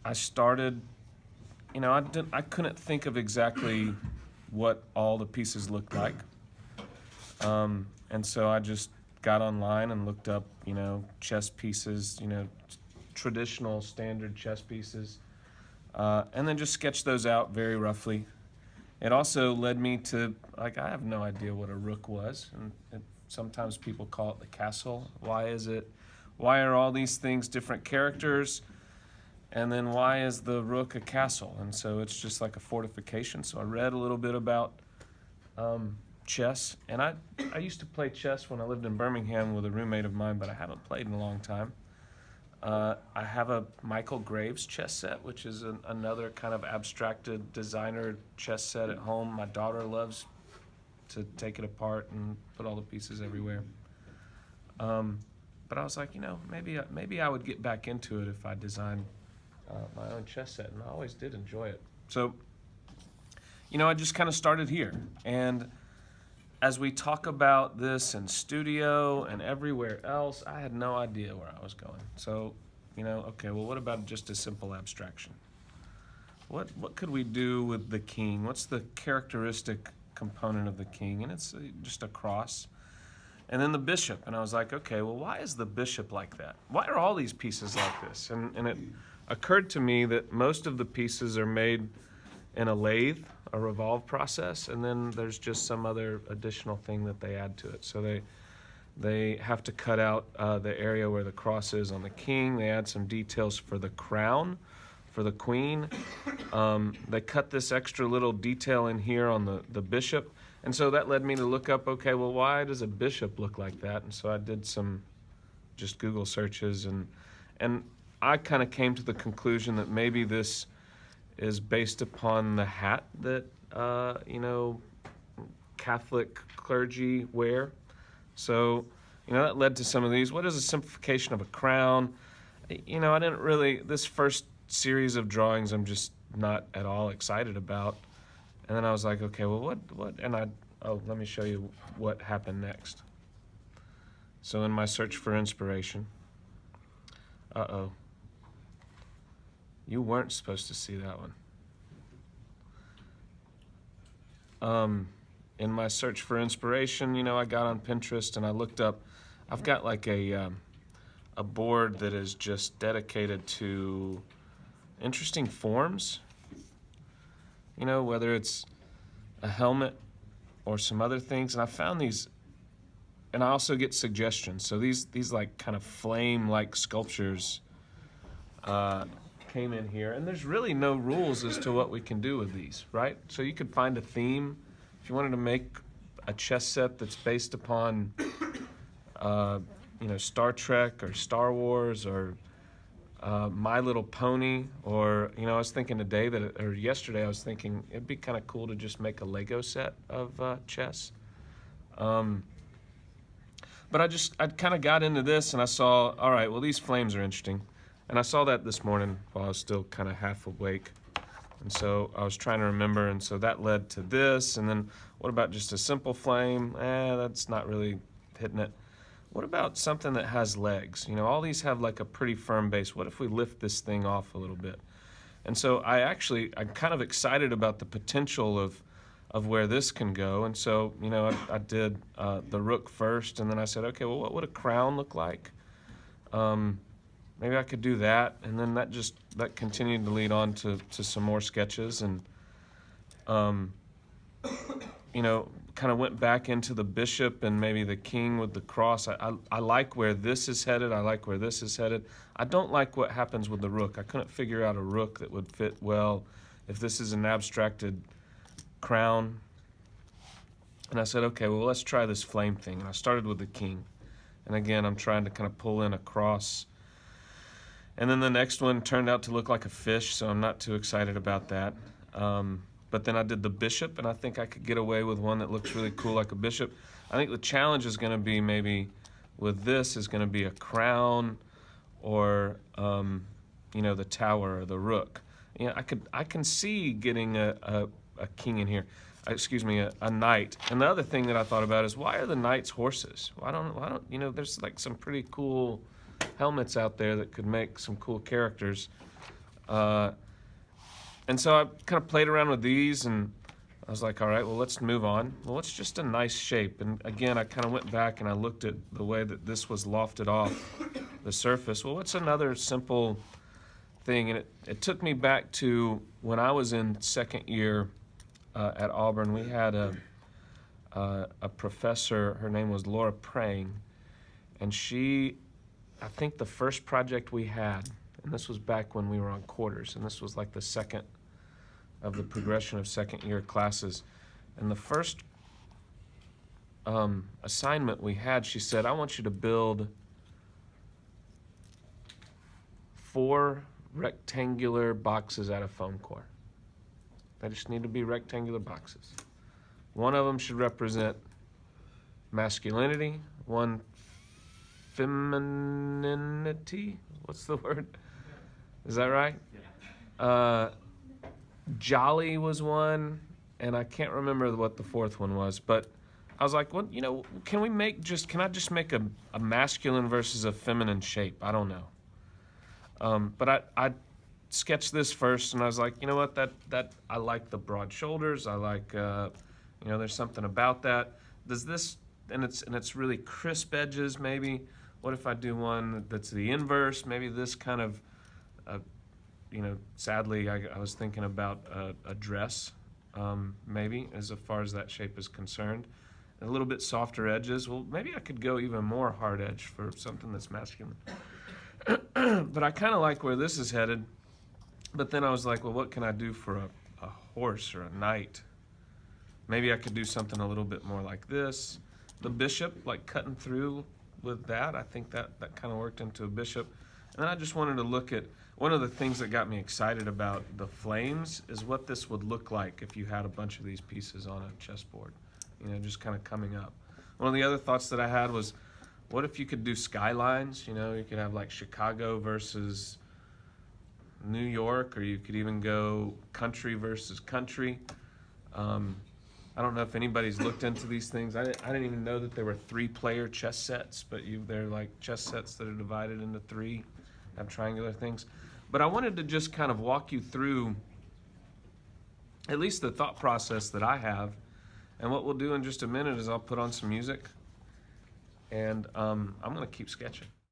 I started, I couldn't think of exactly what all the pieces looked like. And so I just got online and looked up, chess pieces, traditional standard chess pieces, and then just sketched those out very roughly. It also led me to, I have no idea what a rook was, and sometimes people call it the castle. Why are all these things different characters? And then why is the rook a castle? And so it's just like a fortification. So I read a little bit about chess, and I used to play chess when I lived in Birmingham with a roommate of mine, but I haven't played in a long time. I have a Michael Graves chess set, which is another kind of abstracted designer chess set at home. My daughter loves to take it apart and put all the pieces everywhere. But I was like, maybe I would get back into it if I designed my own chess set, and I always did enjoy it. So, I just kind of started here. And as we talk about this in studio and everywhere else, I had no idea where I was going. So, okay, well, what about just a simple abstraction? What could we do with the king? What's the characteristic component of the king? And it's just a cross. And then the bishop. And I was like, okay, well, why is the bishop like that? Why are all these pieces like this? And it occurred to me that most of the pieces are made in a lathe, a revolve process, and then there's just some other additional thing that they add to it. So they have to cut out the area where the cross is on the king. They add some details for the crown, for the queen. They cut this extra little detail in here on the bishop. And so that led me to look up, okay, well, why does a bishop look like that? And so I did some just Google searches, and I kind of came to the conclusion that maybe this is based upon the hat that, Catholic clergy wear. So, that led to some of these. What is a simplification of a crown? I didn't really, this first series of drawings I'm just not at all excited about. And then I was like, okay, well, what, and let me show you what happened next. So in my search for inspiration, you weren't supposed to see that one. In my search for inspiration, I got on Pinterest and I looked up, I've got like a board that is just dedicated to interesting forms, whether it's a helmet or some other things. And I found these, and I also get suggestions. So these like kind of flame-like sculptures came in here, and there's really no rules as to what we can do with these, right? So you could find a theme. If you wanted to make a chess set that's based upon, Star Trek or Star Wars or My Little Pony, or, I was thinking yesterday I was thinking it'd be kind of cool to just make a Lego set of chess. But I kind of got into this and I saw, all right, well, these flames are interesting. And I saw that this morning while I was still kind of half awake. And so I was trying to remember, and so that led to this. And then what about just a simple flame? That's not really hitting it. What about something that has legs? All these have like a pretty firm base. What if we lift this thing off a little bit? And so I'm kind of excited about the potential of where this can go. And so, I did the rook first, and then I said, okay, well, what would a crown look like? Maybe I could do that, and then that continued to lead on to some more sketches, and kind of went back into the bishop and maybe the king with the cross. I like where this is headed. I like where this is headed. I don't like what happens with the rook. I couldn't figure out a rook that would fit well if this is an abstracted crown. And I said, okay, well, let's try this flame thing. And I started with the king. And again, I'm trying to kind of pull in a cross. And then the next one turned out to look like a fish, so I'm not too excited about that. But then I did the bishop, and I think I could get away with one that looks really cool like a bishop. I think the challenge is going to be maybe with this is going to be a crown or, the tower or the rook. I can see getting a king in here. A knight. And the other thing that I thought about is, why are the knights horses? Why don't there's like some pretty cool helmets out there that could make some cool characters. Uh, and so I kind of played around with these, and I was like, all right, well, let's move on. Well, it's just a nice shape. And again, I kind of went back and I looked at the way that this was lofted off the surface. Well, what's another simple thing? And it took me back to when I was in second year at Auburn. We had a professor, her name was Laura Prang, and she, I think the first project we had, and this was back when we were on quarters, and this was like the second of the progression of second year classes. And the first assignment we had, she said, I want you to build 4 rectangular boxes out of foam core. They just need to be rectangular boxes. One of them should represent masculinity, one femininity. What's the word? Is that right? Jolly was one, and I can't remember what the fourth one was, but I was like, well, can I just make a masculine versus a feminine shape? I don't know. But I sketched this first, and I was like, you know what, that I like the broad shoulders. I like, there's something about that. Does this, and it's really crisp edges, maybe. What if I do one that's the inverse? Maybe this kind of, sadly, I was thinking about a dress, maybe, as far as that shape is concerned. A little bit softer edges. Well, maybe I could go even more hard edge for something that's masculine. But I kind of like where this is headed. But then I was like, well, what can I do for a horse or a knight? Maybe I could do something a little bit more like this. The bishop, like cutting through with that, I think that kind of worked into a bishop. And then I just wanted to look at, one of the things that got me excited about the flames is what this would look like if you had a bunch of these pieces on a chessboard, just kind of coming up. One of the other thoughts that I had was, what if you could do skylines? You could have like Chicago versus New York, or you could even go country versus country. I don't know if anybody's looked into these things. I didn't even know that there were 3-player chess sets, but they're like chess sets that are divided into 3, have triangular things. But I wanted to just kind of walk you through at least the thought process that I have. And what we'll do in just a minute is I'll put on some music, and I'm going to keep sketching.